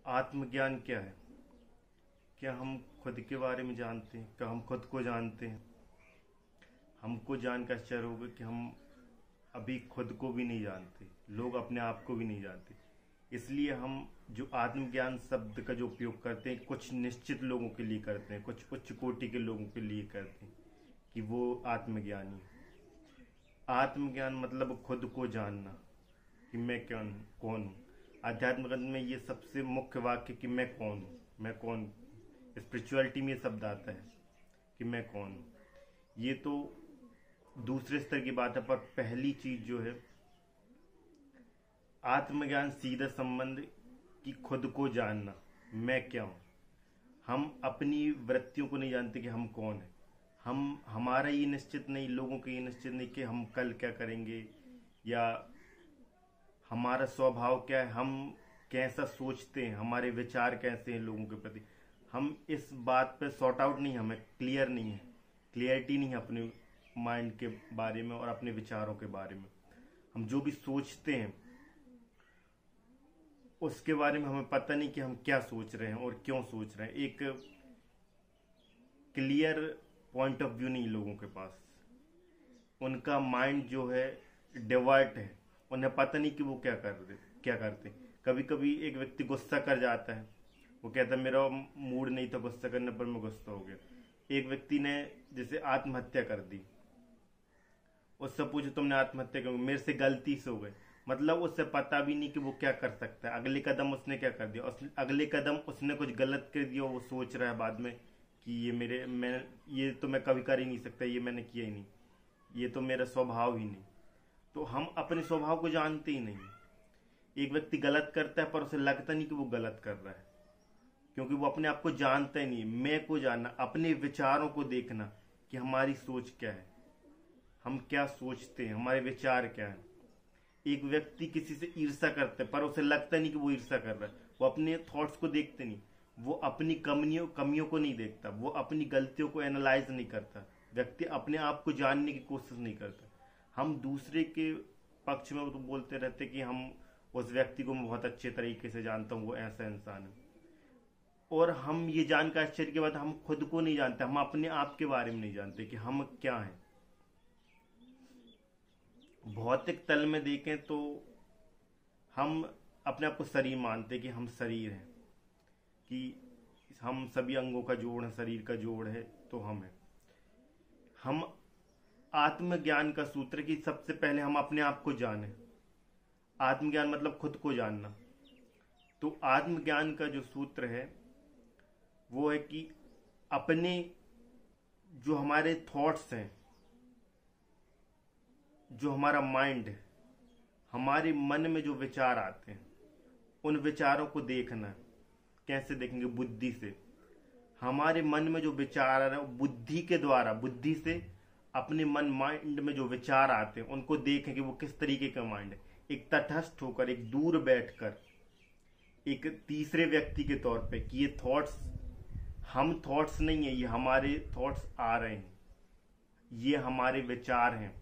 आत्मज्ञान क्या है? क्या हम खुद के बारे में जानते हैं? क्या हम खुद को जानते हैं? हमको जानकर आश्चर्य होगा कि हम अभी खुद को भी नहीं जानते, लोग अपने आप को भी नहीं जानते। इसलिए हम जो आत्मज्ञान शब्द का जो उपयोग करते हैं कुछ निश्चित लोगों के लिए करते हैं, कुछ उच्च कोटि के लोगों के लिए करते हैं कि वो आत्मज्ञानी है। आत्मज्ञान मतलब खुद को जानना कि मैं कौन हूँ। आध्यात्म ग्रंथ में ये सबसे मुख्य वाक्य कि मैं कौन हूँ, मैं कौन। स्पिरिचुअलिटी में ये शब्द आता है कि मैं कौन हूँ। ये तो दूसरे स्तर की बात है, पर पहली चीज जो है आत्मज्ञान सीधा संबंध कि खुद को जानना, मैं क्या हूँ। हम अपनी वृत्तियों को नहीं जानते कि हम कौन है। हमारा ये निश्चित नहीं, लोगों के ये निश्चित नहीं कि हम कल क्या करेंगे या हमारा स्वभाव क्या है, हम कैसा सोचते हैं, हमारे विचार कैसे हैं लोगों के प्रति। हम इस बात पे सॉर्ट आउट नहीं, हमें क्लियर नहीं है, क्लियरिटी नहीं है अपने माइंड के बारे में और अपने विचारों के बारे में। हम जो भी सोचते हैं उसके बारे में हमें पता नहीं कि हम क्या सोच रहे हैं और क्यों सोच रहे हैं। एक क्लियर पॉइंट ऑफ व्यू नहीं लोगों के पास। उनका माइंड जो है डिवर्ट है, उन्हें पता नहीं कि वो क्या करते। कभी कभी एक व्यक्ति गुस्सा कर जाता है, वो कहता है मेरा मूड नहीं था गुस्सा करने पर मैं गुस्सा हो गया। एक व्यक्ति ने जैसे आत्महत्या कर दी, उससे पूछो तुमने आत्महत्या क्यों? मेरे से गलती से हो गई। मतलब उससे पता भी नहीं कि वो क्या कर सकता है। अगले कदम उसने क्या कर दिया, अगले कदम उसने कुछ गलत कर दिया। वो सोच रहा है बाद में कि ये तो मैं कभी कर ही नहीं सकता, ये मैंने किया ही नहीं, ये तो मेरा स्वभाव ही नहीं। तो हम अपने स्वभाव को जानते ही नहीं। एक व्यक्ति गलत करता है पर उसे लगता नहीं कि वो गलत कर रहा है, क्योंकि वो अपने आप को जानता ही नहीं। मैं को जानना, अपने विचारों को देखना कि हमारी सोच क्या है, हम क्या सोचते हैं, हमारे विचार क्या है। एक व्यक्ति किसी से ईर्ष्या करता है पर उसे लगता नहीं कि वो ईर्ष्या कर रहा है। वो अपने थॉट्स को देखते नहीं, वो अपनी कमियों को नहीं देखता, वो अपनी गलतियों को एनालाइज नहीं करता। व्यक्ति अपने आप को जानने की कोशिश नहीं करता। हम दूसरे के पक्ष में तो बोलते रहते कि हम उस व्यक्ति को मैं बहुत अच्छे तरीके से जानता हूँ, वो ऐसा इंसान है। और हम ये जानकर आश्चर्य के बाद हम खुद को नहीं जानते, हम अपने आप के बारे में नहीं जानते कि हम क्या हैं। भौतिक तल में देखें तो हम अपने आप को शरीर मानते कि हम शरीर हैं, कि हम सभी अंगों का जोड़ है, शरीर का जोड़ है, तो हम हैं। हम आत्मज्ञान का सूत्र कि सबसे पहले हम अपने आप को जाने। आत्मज्ञान मतलब खुद को जानना। तो आत्मज्ञान का जो सूत्र है वो है कि अपने जो हमारे थॉट्स हैं, जो हमारा माइंड है, हमारे मन में जो विचार आते हैं, उन विचारों को देखना। कैसे देखेंगे? बुद्धि से। हमारे मन में जो विचार आ रहे हैं बुद्धि के द्वारा, बुद्धि से अपने माइंड में जो विचार आते हैं उनको देखें कि वो किस तरीके का माइंड है। एक तटस्थ होकर, एक दूर बैठकर, एक तीसरे व्यक्ति के तौर पे कि ये थॉट्स हम थॉट्स नहीं है, ये हमारे थॉट्स आ रहे हैं, ये हमारे विचार हैं।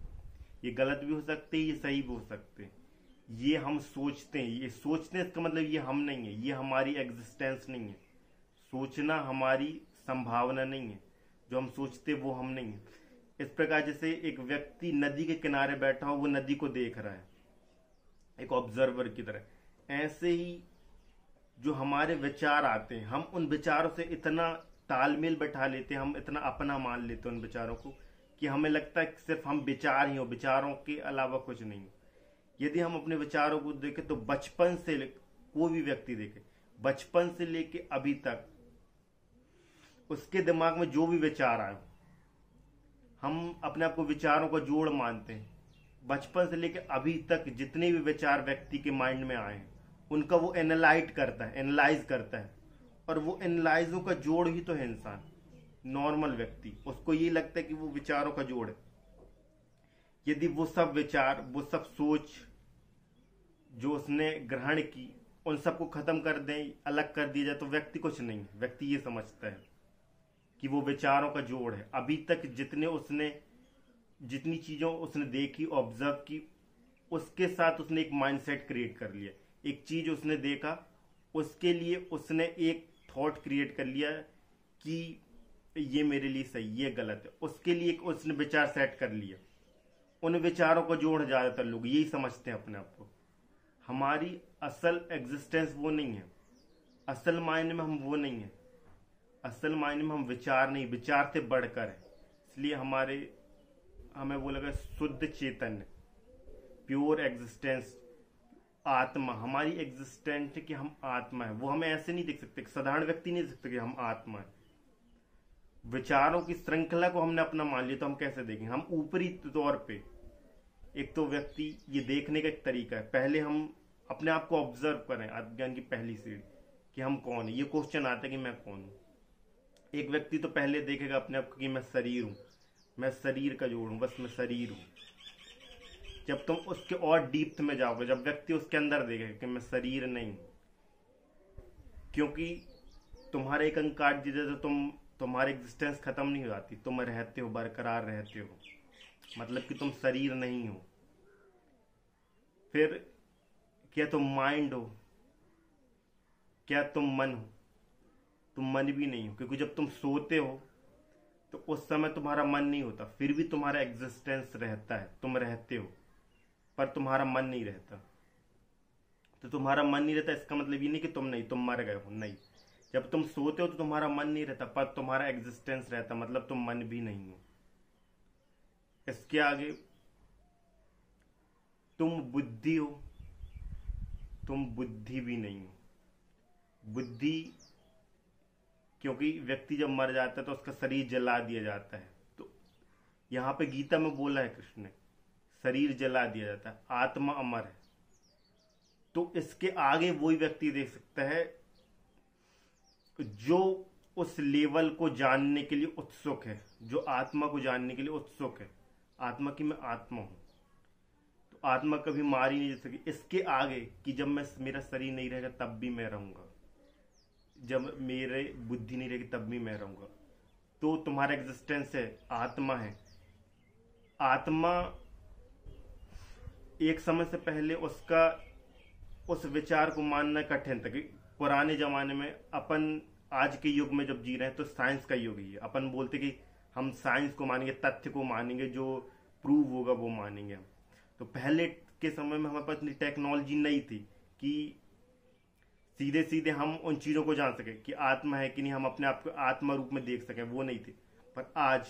ये गलत भी हो सकते हैं, ये सही भी हो सकते हैं। ये हम सोचते हैं, ये सोचते हैं, इसका मतलब ये हम नहीं है, ये हमारी एग्जिस्टेंस नहीं है। सोचना हमारी संभावना नहीं है, जो हम सोचते वो हम नहीं है। इस प्रकार जैसे एक व्यक्ति नदी के किनारे बैठा हो, वो नदी को देख रहा है एक ऑब्जर्वर की तरह। ऐसे ही जो हमारे विचार आते हैं, हम उन विचारों से इतना तालमेल बैठा लेते हैं, हम इतना अपना मान लेते हैं उन विचारों को कि हमें लगता है कि सिर्फ हम विचार ही हो, विचारों के अलावा कुछ नहीं। यदि हम अपने विचारों को देखें तो बचपन से कोई भी व्यक्ति देखे, बचपन से लेके अभी तक उसके दिमाग में जो भी विचार आए, हम अपने आप को विचारों का जोड़ मानते हैं। बचपन से लेके अभी तक जितने भी विचार व्यक्ति के माइंड में आए हैं उनका वो एनालाइज करता है, और वो एनालाइजों का जोड़ ही तो है इंसान। नॉर्मल व्यक्ति, उसको ये लगता है कि वो विचारों का जोड़ है। यदि वो सब विचार, वो सब सोच जो उसने ग्रहण की, उन सबको खत्म कर दें, अलग कर दिया जाए, तो व्यक्ति कुछ नहीं है। व्यक्ति ये समझता है कि वो विचारों का जोड़ है। अभी तक जितनी चीजों उसने देखी, ऑब्जर्व की, उसके साथ उसने एक माइंडसेट क्रिएट कर लिया। एक चीज उसने देखा, उसके लिए उसने एक थॉट क्रिएट कर लिया कि ये मेरे लिए सही, ये गलत है। उसके लिए उसने विचार सेट कर लिया। उन विचारों को जोड़ ज्यादातर लोग यही समझते हैं अपने आप को। हमारी असल एग्जिस्टेंस वो नहीं है, असल मायने में हम वो नहीं है, असल मायने में हम विचार नहीं, विचार से बढ़कर है। इसलिए हमें वो लगा शुद्ध चेतन, प्योर एग्जिस्टेंस, आत्मा हमारी एग्जिस्टेंस है कि हम आत्मा है। वो हमें ऐसे नहीं देख सकते, साधारण व्यक्ति नहीं देख सकते कि हम आत्मा है। विचारों की श्रृंखला को हमने अपना मान लिया तो हम कैसे देखेंगे? हम ऊपरी तौर पे, एक तो व्यक्ति ये देखने का एक तरीका है, पहले हम अपने आप को ऑब्जर्व करें। आत्मज्ञान की पहली सीढ़ी कि हम कौन है, ये क्वेश्चन आता है कि मैं कौन हूं। एक व्यक्ति तो पहले देखेगा अपने आप को कि मैं शरीर हूं, मैं शरीर का जोड़ हूं, बस मैं शरीर हूं। जब तुम उसके और डीप में जाओगे, जब व्यक्ति उसके अंदर देखेगा कि मैं शरीर नहीं हूं, क्योंकि तुम्हारे एक अंकार जिसे तुम्हारी एग्जिस्टेंस खत्म नहीं हो जाती, तुम रहते हो, बरकरार रहते हो, मतलब कि तुम शरीर नहीं हो। फिर क्या तुम माइंड हो? क्या तुम मन हो? तुम मन भी नहीं हो, क्योंकि जब तुम सोते हो तो उस समय तुम्हारा मन नहीं होता, फिर भी तुम्हारा एग्जिस्टेंस रहता है, तुम रहते हो, पर तुम्हारा मन नहीं रहता। तो तुम्हारा मन नहीं रहता इसका मतलब ये नहीं कि तुम मर गए हो, नहीं। जब तुम सोते हो तो तुम्हारा मन नहीं रहता, पर तुम्हारा एग्जिस्टेंस रहता, मतलब तुम मन भी नहीं हो। इसके आगे तुम बुद्धि हो, तुम बुद्धि भी नहीं हो। बुद्धि, क्योंकि व्यक्ति जब मर जाता है तो उसका शरीर जला दिया जाता है। तो यहां पे गीता में बोला है कृष्ण ने, शरीर जला दिया जाता है, आत्मा अमर है। तो इसके आगे वही व्यक्ति देख सकता है जो उस लेवल को जानने के लिए उत्सुक है, जो आत्मा को जानने के लिए उत्सुक है, आत्मा की मैं आत्मा हूं। तो आत्मा कभी मार ही नहीं जा सकी। इसके आगे कि जब मेरा शरीर नहीं रहेगा तब भी मैं रहूंगा, जब मेरे बुद्धि नहीं रहेगी तब भी मैं रहूंगा। तो तुम्हारा एग्जिस्टेंस है, आत्मा है। आत्मा एक समय से पहले उस विचार को मानना कठिन था कि पुराने जमाने में, अपन आज के युग में जब जी रहे हैं तो साइंस का युग ही है। अपन बोलते कि हम साइंस को मानेंगे, तथ्य को मानेंगे, जो प्रूव होगा वो मानेंगे। तो पहले के समय में हमारे पास इतनी टेक्नोलॉजी नहीं थी कि सीधे सीधे हम उन चीजों को जान सके कि आत्मा है कि नहीं, हम अपने आप को आत्मा रूप में देख सकें, वो नहीं थी। पर आज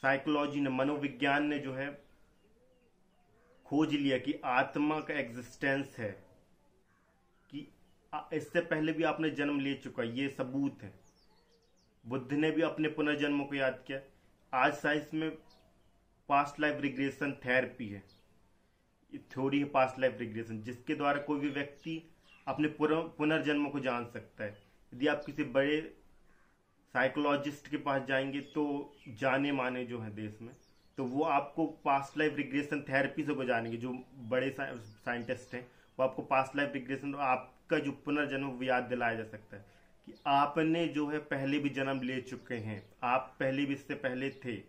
साइकोलॉजी ने, मनोविज्ञान ने जो है खोज लिया कि आत्मा का एग्जिस्टेंस है, कि इससे पहले भी आपने जन्म ले चुका, ये सबूत है। बुद्ध ने भी अपने पुनर्जन्मों को याद किया। आज साइंस में पास्ट लाइफ रिग्रेशन थेरेपी है, थ्योरी है पास्ट लाइफ रिग्रेशन, जिसके द्वारा कोई भी व्यक्ति अपने पुनर्जन्म को जान सकता है। यदि आप किसी बड़े साइकोलॉजिस्ट के पास जाएंगे तो जाने माने जो है देश में, तो वो आपको पास्ट लाइफ रिग्रेशन थेरेपी से गुजारेंगे। जो बड़े साइंटिस्ट हैं वो आपको पास्ट लाइफ रिग्रेशन, आपका जो पुनर्जन्म वो याद दिलाया जा सकता है कि आपने जो है पहले भी जन्म ले चुके हैं, आप पहले भी इससे पहले थे,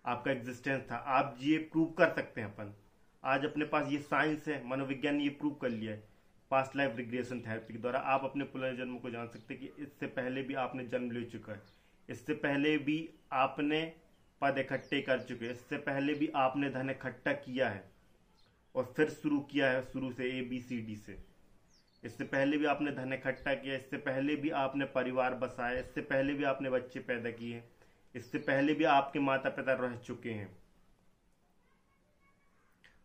आपका एग्जिस्टेंस था। आप ये प्रूव कर सकते हैं। अपन आज अपने पास ये साइंस है, मनोविज्ञान ने ये प्रूव कर लिया है पास्ट लाइफ रिग्रेशन थेरेपी के द्वारा। आप अपने पुनर्जन्म को जान सकते हैं कि इससे पहले भी आपने जन्म ले चुका है, इससे पहले भी आपने पद इकट्ठे कर चुके हैं, इससे पहले भी आपने धन इकट्ठा किया है और फिर शुरू किया है शुरू से ABCD से। इससे पहले भी आपने धन इकट्ठा किया, इससे पहले भी आपने परिवार बसाया, इससे पहले भी आपने बच्चे पैदा किए, इससे पहले भी आपके माता पिता रह चुके हैं।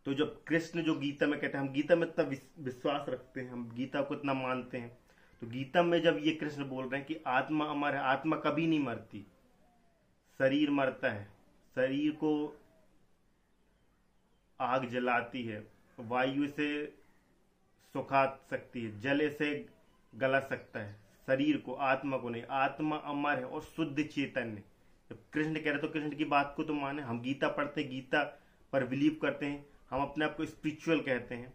तो जब कृष्ण जो गीता में कहते हैं, हम गीता में इतना विश्वास रखते हैं, हम गीता को इतना मानते हैं, तो गीता में जब ये कृष्ण बोल रहे हैं कि आत्मा अमर है, आत्मा कभी नहीं मरती, शरीर मरता है, शरीर को आग जलाती है, वायु से सुखा सकती है, जल से गला सकता है, शरीर को, आत्मा को नहीं। आत्मा अमर है और शुद्ध चेतन है। जब कृष्ण कह रहे तो कृष्ण की बात को तो माने। हम गीता पढ़ते हैं, गीता पर बिलीव करते हैं, हम अपने आप को स्पिरिचुअल कहते हैं,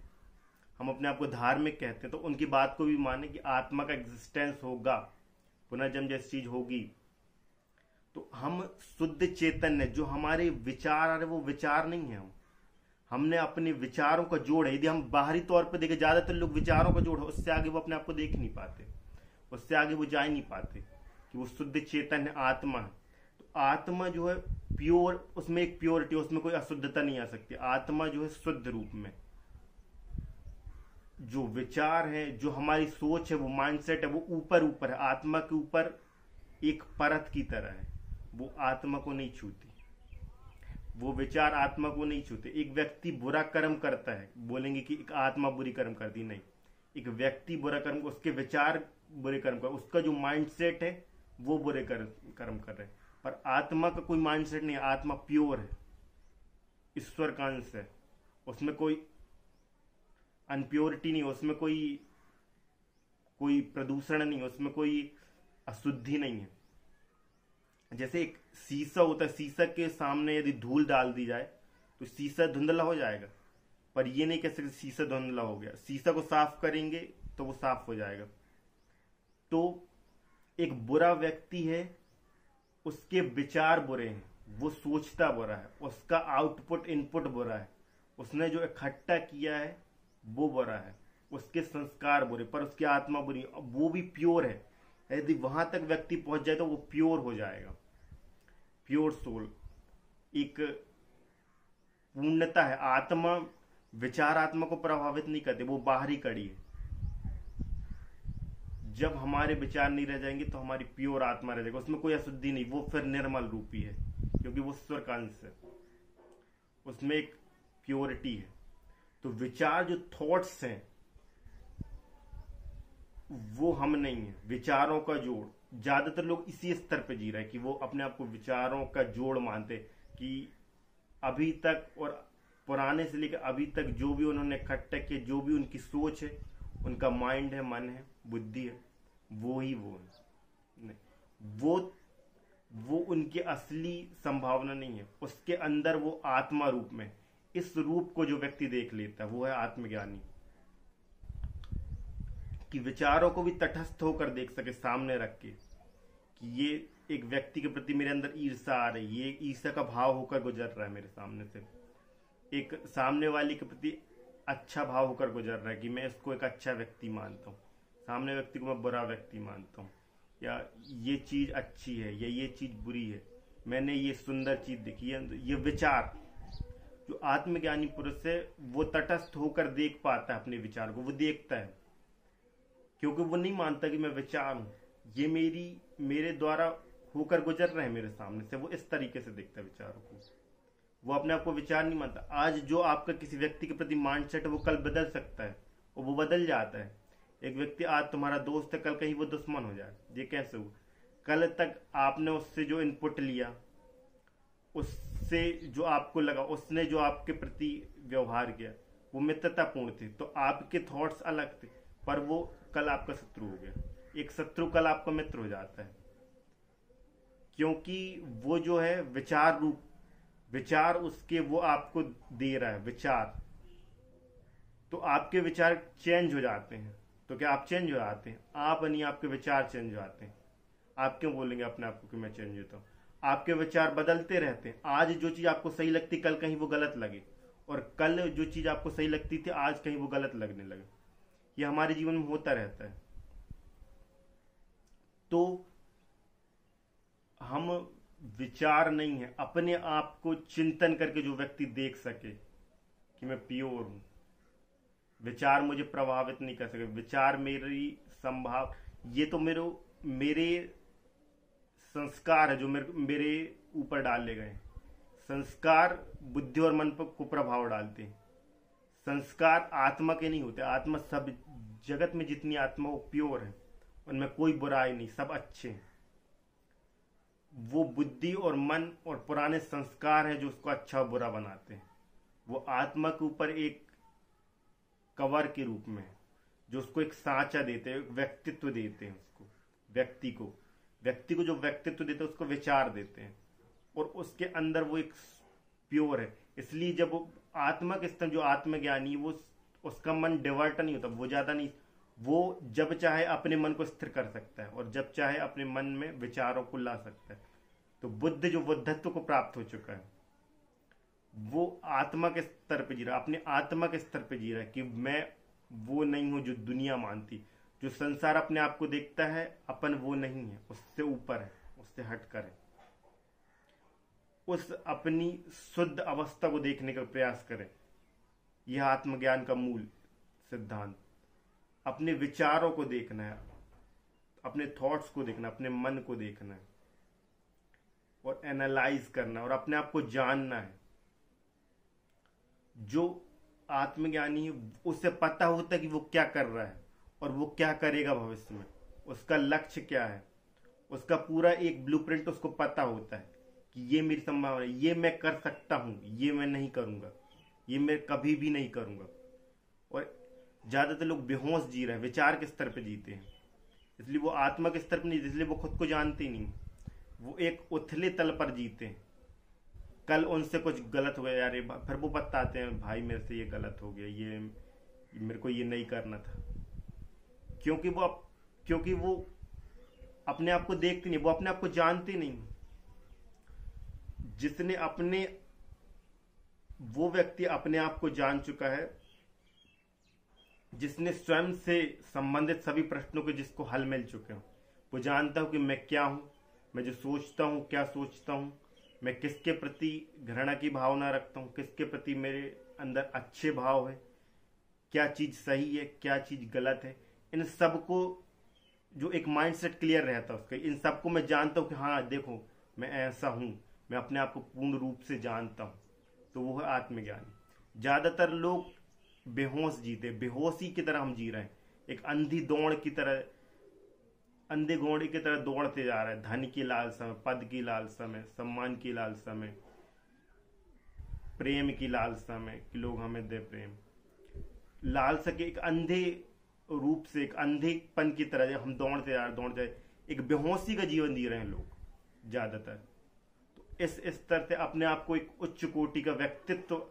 हम अपने आप को धार्मिक कहते हैं, तो उनकी बात को भी माने कि आत्मा का एग्जिस्टेंस होगा, पुनर्जन्म जैसी चीज होगी। तो हम शुद्ध चेतन है, जो हमारे विचार आ रहे वो विचार नहीं है, हमने अपने विचारों का जोड़ है। यदि हम बाहरी तौर पर देखें, ज्यादातर लोग विचारों का जोड़ है, उससे आगे वो अपने आप को देख नहीं पाते, उससे आगे वो जा ही नहीं पाते कि वो शुद्ध चेतन है, आत्मा है। तो आत्मा जो है प्योर, उसमें एक प्योरिटी, उसमें कोई अशुद्धता नहीं आ सकती। आत्मा जो है शुद्ध रूप में, जो विचार है, जो हमारी सोच है, वो माइंडसेट है, वो ऊपर ऊपर है, आत्मा के ऊपर एक परत की तरह है। वो आत्मा को नहीं छूती, वो विचार आत्मा को नहीं छूते। एक व्यक्ति बुरा कर्म करता है, बोलेंगे कि एक आत्मा बुरी कर्म करती, नहीं। एक व्यक्ति बुरा कर्म, उसके विचार बुरे कर्म कर, उसका जो माइंडसेट है वो बुरे कर्म कर रहे हैं। पर आत्मा का कोई माइंडसेट नहीं है, आत्मा प्योर है, ईश्वर का अंश है, उसमें कोई अनप्योरिटी नहीं, उसमें कोई कोई प्रदूषण नहीं, उसमें कोई अशुद्धि नहीं है। जैसे एक शीशा होता है, शीशा के सामने यदि धूल डाल दी जाए तो शीशा धुंधला हो जाएगा, पर ये नहीं कह सकते शीशा धुंधला हो गया। शीशा को साफ करेंगे तो वो साफ हो जाएगा। तो एक बुरा व्यक्ति है, उसके विचार बुरे हैं, वो सोचता बुरा है, उसका आउटपुट इनपुट बुरा है, उसने जो इकट्ठा किया है वो बुरा है, उसके संस्कार बुरे, पर उसकी आत्मा बुरी, वो भी प्योर है। यदि वहां तक व्यक्ति पहुंच जाए तो वो प्योर हो जाएगा, प्योर सोल, एक पूर्णता है। आत्मा, विचार आत्मा को प्रभावित नहीं करते, वो बाहरी कड़ी है। जब हमारे विचार नहीं रह जाएंगे तो हमारी प्योर आत्मा रह जाएगी, उसमें कोई अशुद्धि नहीं, वो फिर निर्मल रूपी है, क्योंकि वो ईश्वर का अंश है, उसमें एक प्योरिटी है। तो विचार जो थॉट्स हैं वो हम नहीं है, विचारों का जोड़। ज्यादातर लोग इसी स्तर पे जी रहे हैं कि वो अपने आप को विचारों का जोड़ मानते, कि अभी तक और पुराने से लेकर अभी तक जो भी उन्होंने इकट्ठा किया, जो भी उनकी सोच है, उनका माइंड है, मन है, बुद्धि है, वो ही वो है। नहीं, वो उनकी असली संभावना नहीं है, उसके अंदर वो आत्मा रूप में। इस रूप को जो व्यक्ति देख लेता है वो है आत्मज्ञानी, कि विचारों को भी तटस्थ होकर देख सके, सामने रख के, कि ये एक व्यक्ति के प्रति मेरे अंदर ईर्षा आ रही, ये ईर्षा का भाव होकर गुजर रहा है मेरे सामने से। एक सामने वाले के प्रति अच्छा भाव होकर गुजर रहा है कि मैं इसको एक अच्छा व्यक्ति मानता हूँ, सामने व्यक्ति को मैं बुरा व्यक्ति मानता हूँ, या ये चीज अच्छी है या ये चीज बुरी है, मैंने ये सुंदर चीज देखी है। ये विचार जो आत्मज्ञानी पुरुष है वो तटस्थ होकर देख पाता है अपने विचार को, वो देखता है, क्योंकि वो नहीं मानता कि मैं विचार हूं, ये मेरे द्वारा होकर गुजर रहे हैं मेरे सामने से। वो इस तरीके से देखता है विचारों को, वो अपने आप को विचार नहीं मानता। आज जो आपका किसी व्यक्ति के प्रति माइंडसेट है वो कल बदल सकता है, और वो बदल जाता है। एक व्यक्ति आज तुम्हारा दोस्त है, कल कहीं वो दुश्मन हो जाए, ये कैसे हुआ? कल तक आपने उससे जो इनपुट लिया, उससे जो आपको लगा, उसने जो आपके प्रति व्यवहार किया वो मित्रतापूर्ण थे, तो आपके थॉट्स अलग थे, पर वो कल आपका शत्रु हो गया। एक शत्रु कल आपका मित्र हो जाता है, क्योंकि वो जो है विचार रूप, विचार उसके वो आपको दे रहा है विचार, तो आपके विचार चेंज हो जाते हैं। तो क्या आप चेंज हो जाते हैं? आप नहीं, आपके विचार चेंज हो जाते हैं। आप क्यों बोलेंगे अपने आप को कि मैं चेंज होता हूं? आपके विचार बदलते रहते हैं। आज जो चीज आपको सही लगती कल कहीं वो गलत लगे, और कल जो चीज आपको सही लगती थी आज कहीं वो गलत लगने लगे। ये हमारे जीवन में होता रहता है। तो हम विचार नहीं है, अपने आप को चिंतन करके जो व्यक्ति देख सके कि मैं प्योर हूं, विचार मुझे प्रभावित नहीं कर सके, विचार मेरी संभाव, ये तो मेरे संस्कार है जो मेरे ऊपर डाले गए। संस्कार बुद्धि और मन पर को प्रभाव डालते हैं। संस्कार आत्मा के नहीं होते। आत्मा, सब जगत में जितनी आत्मा वो प्योर है, उनमें कोई बुराई नहीं, सब अच्छे हैं। वो बुद्धि और मन और पुराने संस्कार है जो उसको अच्छा और बुरा बनाते हैं। वो आत्मा के ऊपर एक कवर के रूप में, जो उसको एक सांचा देते हैं, व्यक्तित्व देते हैं उसको, व्यक्ति को जो व्यक्तित्व देते हैं उसको विचार देते हैं, और उसके अंदर वो एक प्योर है। इसलिए जब वो आत्मा के स्तर, जो आत्मज्ञानी, वो उसका मन डिवर्ट नहीं होता, वो ज्यादा नहीं, वो जब चाहे अपने मन को स्थिर कर सकता है और जब चाहे अपने मन में विचारों को ला सकता है। तो बुद्ध जो बुद्धत्व को प्राप्त हो चुका है, वो आत्मा के स्तर पे जी रहा है, अपने आत्मा के स्तर पे जी रहा है कि मैं वो नहीं हूं जो दुनिया मानती। जो संसार अपने आप को देखता है, अपन वो नहीं है, उससे ऊपर है, उससे हटकर है। उस अपनी शुद्ध अवस्था को देखने का प्रयास करें। यह आत्मज्ञान का मूल सिद्धांत। अपने विचारों को देखना है, अपने थॉट्स को देखना, अपने मन को देखना है और एनालाइज करना है और अपने आप को जानना है। जो आत्मज्ञानी है उसे पता होता है कि वो क्या कर रहा है और वो क्या करेगा भविष्य में, उसका लक्ष्य क्या है, उसका पूरा एक ब्लूप्रिंट उसको पता होता है कि ये मेरी संभावना है, ये मैं कर सकता हूं, ये मैं नहीं करूंगा, ये मैं कभी भी नहीं करूंगा। और ज्यादातर लोग बेहोश जी रहे हैं, विचार के स्तर पे जीते हैं, इसलिए वो आत्मा के स्तर पर नहीं, इसलिए वो खुद को जानते ही नहीं। वो एक उथले तल पर जीते हैं। कल उनसे कुछ गलत हो गया यार, फिर वो बताते हैं भाई मेरे से ये गलत हो गया, ये मेरे को ये नहीं करना था। क्योंकि वो अपने आप को देखते नहीं, वो अपने आप को जानते नहीं। जिसने अपने वो व्यक्ति अपने आप को जान चुका है, जिसने स्वयं से संबंधित सभी प्रश्नों के जिसको हल मिल चुके हैं, वो जानता हूं कि मैं क्या हूं, मैं जो सोचता हूं क्या सोचता हूं, मैं किसके प्रति घृणा की भावना रखता हूं, किसके प्रति मेरे अंदर अच्छे भाव है, क्या चीज सही है क्या चीज गलत है। इन सबको जो एक माइंडसेट क्लियर रहता है उसका, इन सबको मैं जानता हूं कि हाँ देखो मैं ऐसा हूं, मैं अपने आप को पूर्ण रूप से जानता हूं, तो वो है आत्मज्ञानी। ज्यादातर लोग बेहोश जीते, बेहोशी की तरह हम जी रहे हैं, एक अंधी दौड़ की तरह, अंधे घोड़े की तरह दौड़ते जा रहे हैं। धन की लालसा में, पद की लालसा में, सम्मान की लालसा में, प्रेम की लालसा में कि लोग हमें दे प्रेम, लालसा के एक अंधे रूप से, एक अंधेपन की तरह हम दौड़ते जा रहे, एक बेहोशी का जीवन जी रहे हैं लोग ज्यादातर। तो इस स्तर से अपने आप को एक उच्च कोटि का व्यक्तित्व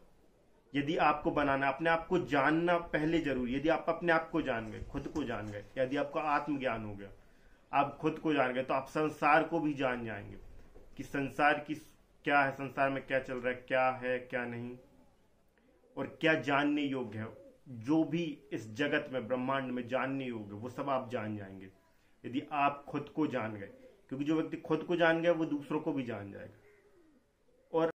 यदि आपको बनाना, अपने आप को जानना पहले जरूरी। यदि आप अपने आप को जान गए, खुद को जान गए, यदि आपका आत्मज्ञान हो गया, आप खुद को जान गए, तो आप संसार को भी जान जाएंगे कि संसार की क्या है, संसार में क्या चल रहा है क्या नहीं, और क्या जानने योग्य है। जो भी इस जगत में ब्रह्मांड में जानने योग्य वो सब आप जान जाएंगे यदि आप खुद को जान गए। क्योंकि जो व्यक्ति खुद को जान गया वो दूसरों को भी जान जाएगा। और